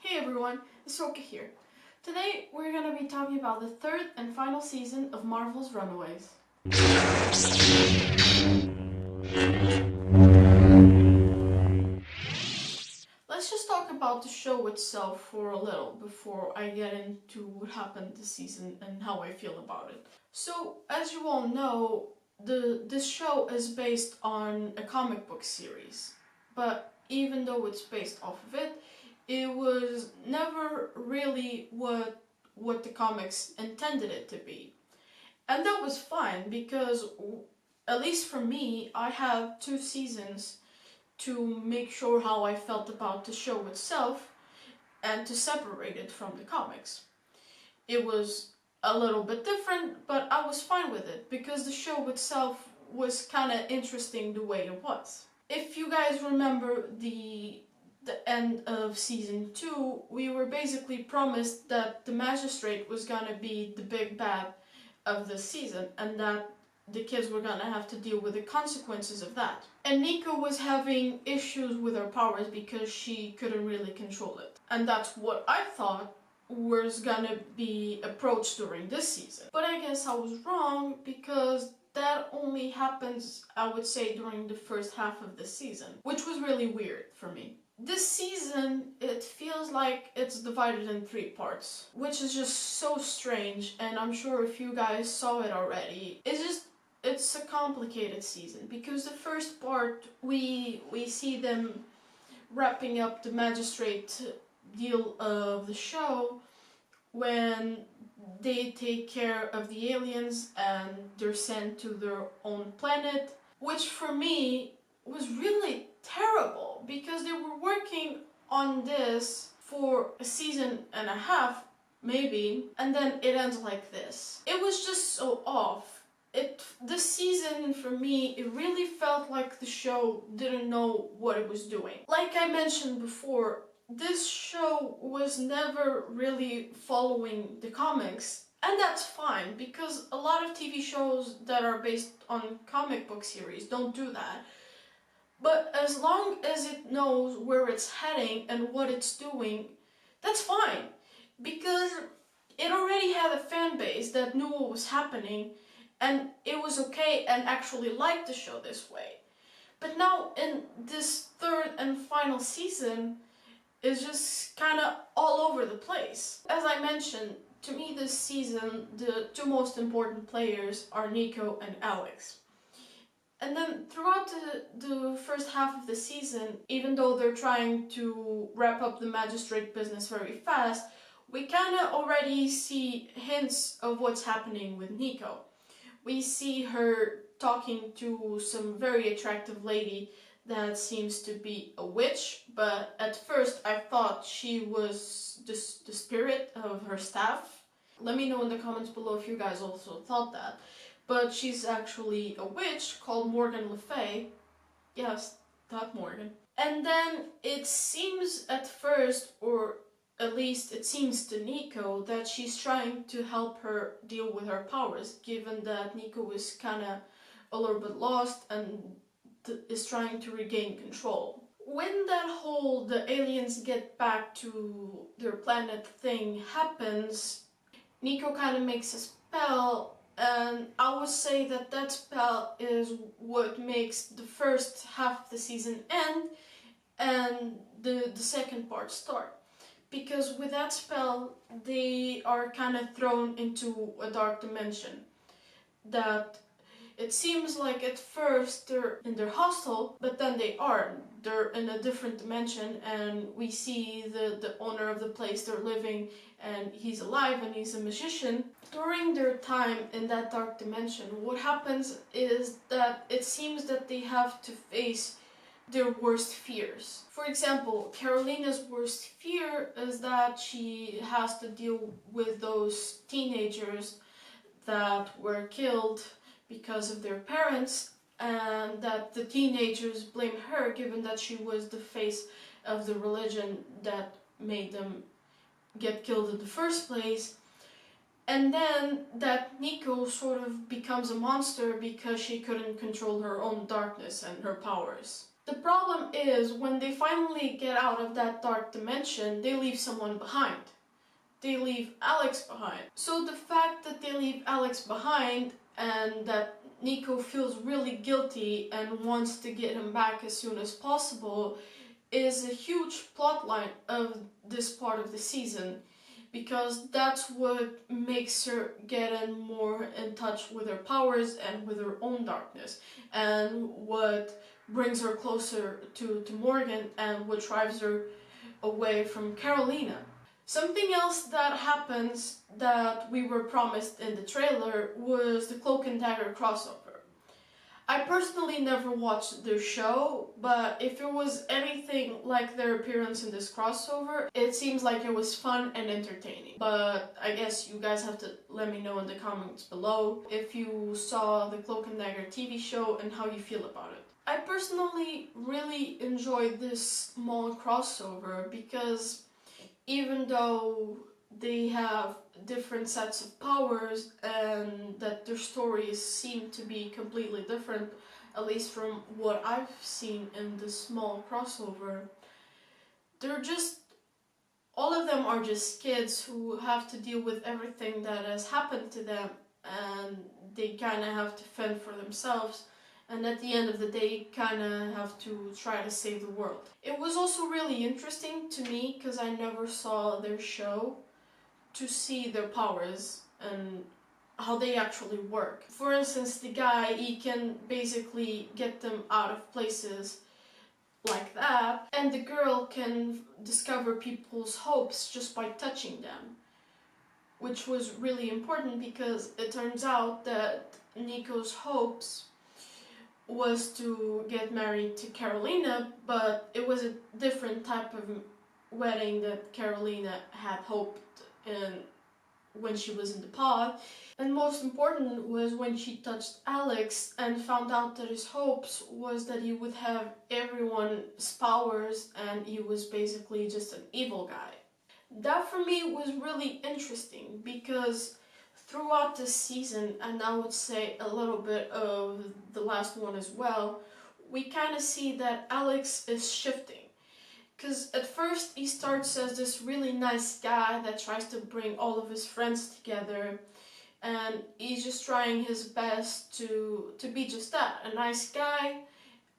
Hey everyone, it's Soka here. Today we're going to be talking about the third and final season of Marvel's Runaways. Let's just talk about the show itself for a little before I get into what happened this season and how I feel about it. So, as you all know, this show is based on a comic book series, but even though it's based off of it, it was never really what the comics intended it to be. And that was fine because, at least for me, I had 2 seasons to make sure how I felt about the show itself and to separate it from the comics. It was a little bit different, but I was fine with it because the show itself was kind of interesting the way it was. If you guys remember the end of season 2, we were basically promised that the magistrate was gonna be the big bad of the season and that the kids were gonna have to deal with the consequences of that. And Nico was having issues with her powers because she couldn't really control it. And that's what I thought was gonna be approached during this season. But I guess I was wrong because that only happens, I would say, during the first half of the season, which was really weird for me. This season, it feels like it's divided in 3 parts, which is just so strange, and I'm sure if you guys saw it already, it's a complicated season, because the first part, we see them wrapping up the magistrate deal of the show when they take care of the aliens and they're sent to their own planet, which for me was really terrible because they were working on this for a season and a half, maybe, and then it ends like this. It was just so off. This season, for me, it really felt like the show didn't know what it was doing. Like I mentioned before, this show was never really following the comics, and that's fine because a lot of TV shows that are based on comic book series don't do that. But as long as it knows where it's heading and what it's doing, that's fine. Because it already had a fan base that knew what was happening and it was okay and actually liked the show this way. But now in this third and final season, it's just kind of all over the place. As I mentioned, to me this season, the 2 most important players are Nico and Alex. And then throughout the first half of the season, even though they're trying to wrap up the magistrate business very fast, we kind of already see hints of what's happening with Nico. We see her talking to some very attractive lady that seems to be a witch, but at first I thought she was just the spirit of her staff. Let me know in the comments below if you guys also thought that. But she's actually a witch called Morgan le Fay. Yes, that Morgan. And then it seems at first, or at least it seems to Nico, that she's trying to help her deal with her powers, given that Nico is kind of a little bit lost and is trying to regain control. When that whole the aliens get back to their planet thing happens, Nico kind of makes a spell. And I would say that that spell is what makes the first half of the season end and the second part start. Because with that spell, they are kind of thrown into a dark dimension. That it seems like at first they're in their hostel, but then they're in a different dimension, and we see the owner of the place they're living, and he's alive and he's a magician. During their time in that dark dimension, what happens is that it seems that they have to face their worst fears. For example, Karolina's worst fear is that she has to deal with those teenagers that were killed because of their parents, and that the teenagers blame her given that she was the face of the religion that made them get killed in the first place. And then that Nico sort of becomes a monster because she couldn't control her own darkness and her powers. The problem is when they finally get out of that dark dimension, they leave someone behind. They leave Alex behind. So the fact that they leave Alex behind and that Nico feels really guilty and wants to get him back as soon as possible is a huge plot line of this part of the season, because that's what makes her get more in touch with her powers and with her own darkness, and what brings her closer to Morgan and what drives her away from Karolina. Something else that happens that we were promised in the trailer was the Cloak and Dagger crossover. I personally never watched their show, but if it was anything like their appearance in this crossover, it seems like it was fun and entertaining. But I guess you guys have to let me know in the comments below if you saw the Cloak and Dagger TV show and how you feel about it. I personally really enjoyed this small crossover because even though they have different sets of powers and that their stories seem to be completely different, at least from what I've seen in this small crossover, they're just, all of them are just kids who have to deal with everything that has happened to them, and they kind of have to fend for themselves, and at the end of the day kind of have to try to save the world. It was also really interesting to me, because I never saw their show, to see their powers and how they actually work. For instance, the guy, he can basically get them out of places like that, and the girl can discover people's hopes just by touching them, which was really important because it turns out that Nico's hopes was to get married to Karolina, but it was a different type of wedding that Karolina had hoped in when she was in the pod. And most important was when she touched Alex and found out that his hopes was that he would have everyone's powers and he was basically just an evil guy. That for me was really interesting because throughout this season, and I would say a little bit of the last one as well, we kind of see that Alex is shifting. Because at first he starts as this really nice guy that tries to bring all of his friends together, and he's just trying his best to be just that, a nice guy,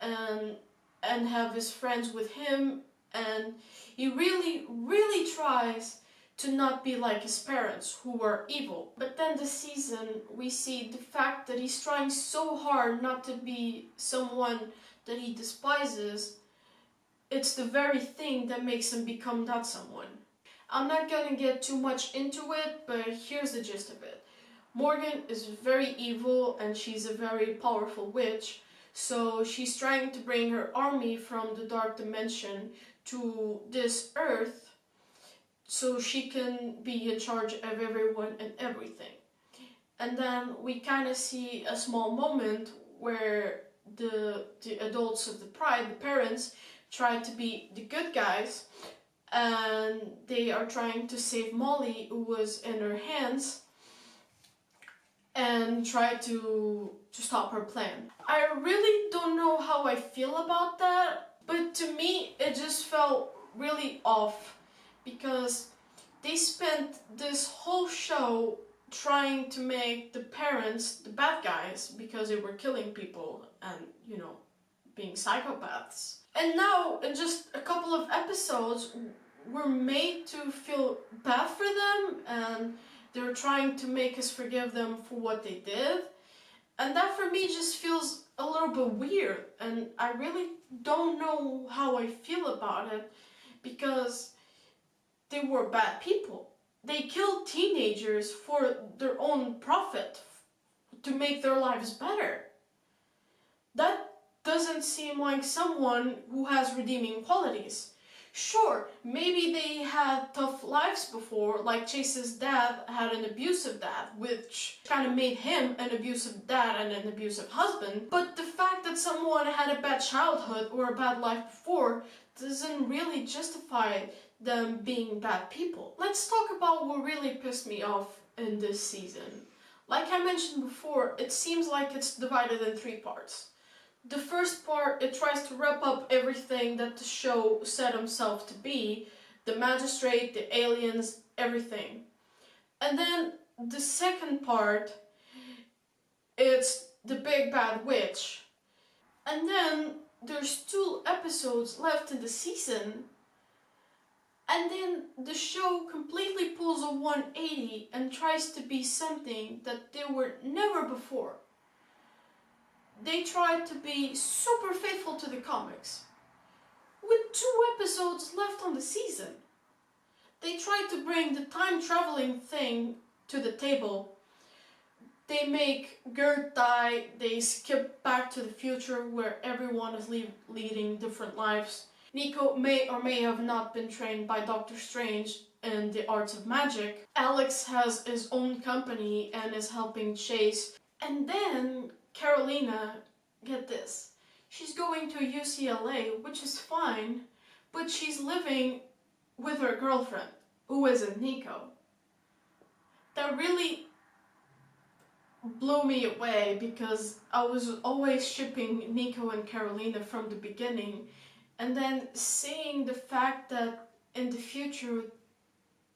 and have his friends with him, and he really tries to not be like his parents who were evil. But then this season we see the fact that he's trying so hard not to be someone that he despises. It's the very thing that makes him become that someone. I'm not gonna get too much into it, but here's the gist of it. Morgan is very evil and she's a very powerful witch, so she's trying to bring her army from the dark dimension to this earth so she can be in charge of everyone and everything. And then we kind of see a small moment where the adults of the pride, the parents, try to be the good guys, and they are trying to save Molly, who was in her hands, and try to stop her plan. I really don't know how I feel about that, but to me it just felt really off, because they spent this whole show trying to make the parents the bad guys because they were killing people and, you know, being psychopaths. And now, in just a couple of episodes, we're made to feel bad for them, and they're trying to make us forgive them for what they did. And that for me just feels a little bit weird, and I really don't know how I feel about it, because they were bad people. They killed teenagers for their own profit, to make their lives better. That doesn't seem like someone who has redeeming qualities. Sure, maybe they had tough lives before, like Chase's dad had an abusive dad, which kind of made him an abusive dad and an abusive husband, but the fact that someone had a bad childhood or a bad life before doesn't really justify them being bad people. Let's talk about what really pissed me off in this season. Like I mentioned before, it seems like it's divided in 3 parts. The first part, it tries to wrap up everything that the show set himself to be, the magistrate, the aliens, everything. And then the second part, it's the big bad witch. And then there's 2 episodes left in the season. And then the show completely pulls a 180 and tries to be something that they were never before. They tried to be super faithful to the comics. With 2 episodes left on the season. They tried to bring the time traveling thing to the table. They make Gert die, they skip back to the future where everyone is leading different lives. Nico may or may have not been trained by Doctor Strange in the arts of magic. Alex has his own company and is helping Chase. And then Karolina, get this, she's going to UCLA, which is fine, but she's living with her girlfriend, who isn't Nico. That really blew me away because I was always shipping Nico and Karolina from the beginning, and then seeing the fact that in the future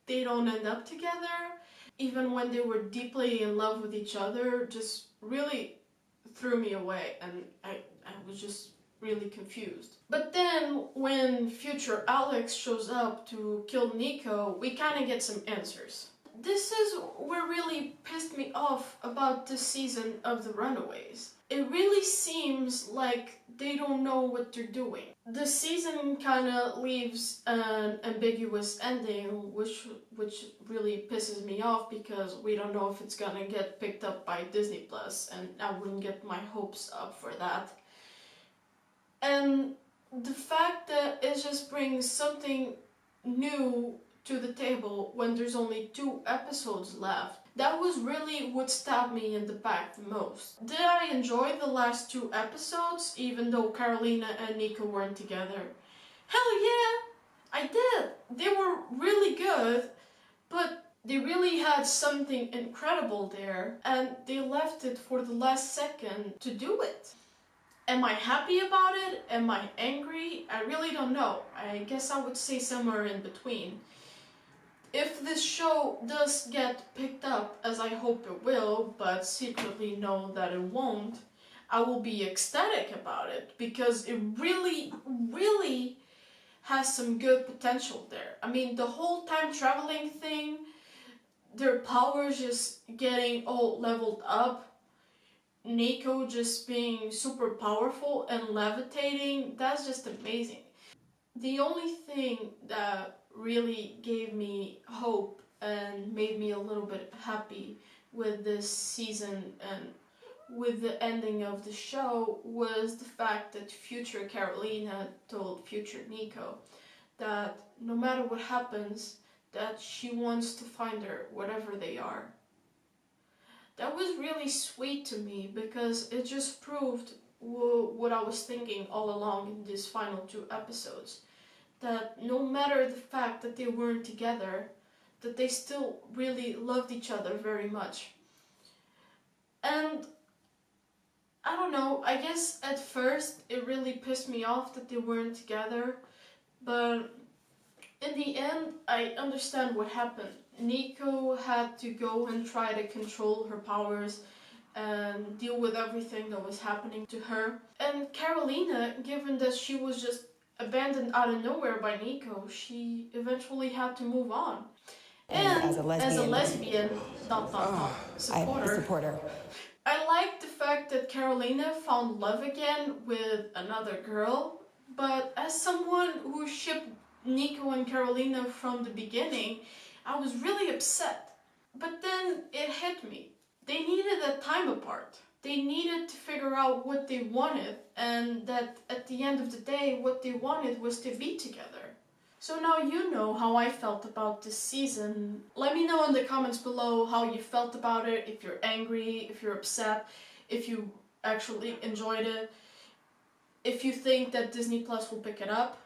they don't end up together, even when they were deeply in love with each other, just really threw me away, and I was just really confused. But then when future Alex shows up to kill Nico, we kind of get some answers. This is what really pissed me off about this season of the Runaways. It really seems like they don't know what they're doing. The season kind of leaves an ambiguous ending, which really pisses me off because we don't know if it's gonna get picked up by Disney Plus, and I wouldn't get my hopes up for that. And the fact that it just brings something new to the table when there's only 2 episodes left, that was really what stabbed me in the back the most. Did I enjoy the last 2 episodes, even though Karolina and Nico weren't together? Hell yeah, I did. They were really good, but they really had something incredible there, and they left it for the last second to do it. Am I happy about it? Am I angry? I really don't know. I guess I would say somewhere in between. If this show does get picked up, as I hope it will, but secretly know that it won't, I will be ecstatic about it because it really, really has some good potential there. I mean, the whole time traveling thing, their powers just getting all leveled up, Nico just being super powerful and levitating, that's just amazing. The only thing that really gave me hope and made me a little bit happy with this season and with the ending of the show was the fact that future Karolina told future Nico that no matter what happens, that she wants to find her whatever they are. That was really sweet to me because it just proved what I was thinking all along in these final 2 episodes. That no matter the fact that they weren't together, that they still really loved each other very much. And I don't know, I guess at first it really pissed me off that they weren't together, but in the end I understand what happened. Nico had to go and try to control her powers and deal with everything that was happening to her. And Karolina, given that she was just abandoned out of nowhere by Nico, she eventually had to move on. And as a lesbian, supporter. I like the fact that Karolina found love again with another girl, but as someone who shipped Nico and Karolina from the beginning, I was really upset. But then it hit me. They needed a time apart. They needed to figure out what they wanted, and that at the end of the day, what they wanted was to be together. So now you know how I felt about this season. Let me know in the comments below how you felt about it, if you're angry, if you're upset, if you actually enjoyed it, if you think that Disney Plus will pick it up.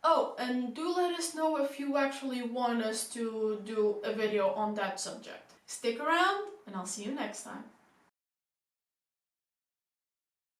Oh, and do let us know if you actually want us to do a video on that subject. Stick around, and I'll see you next time.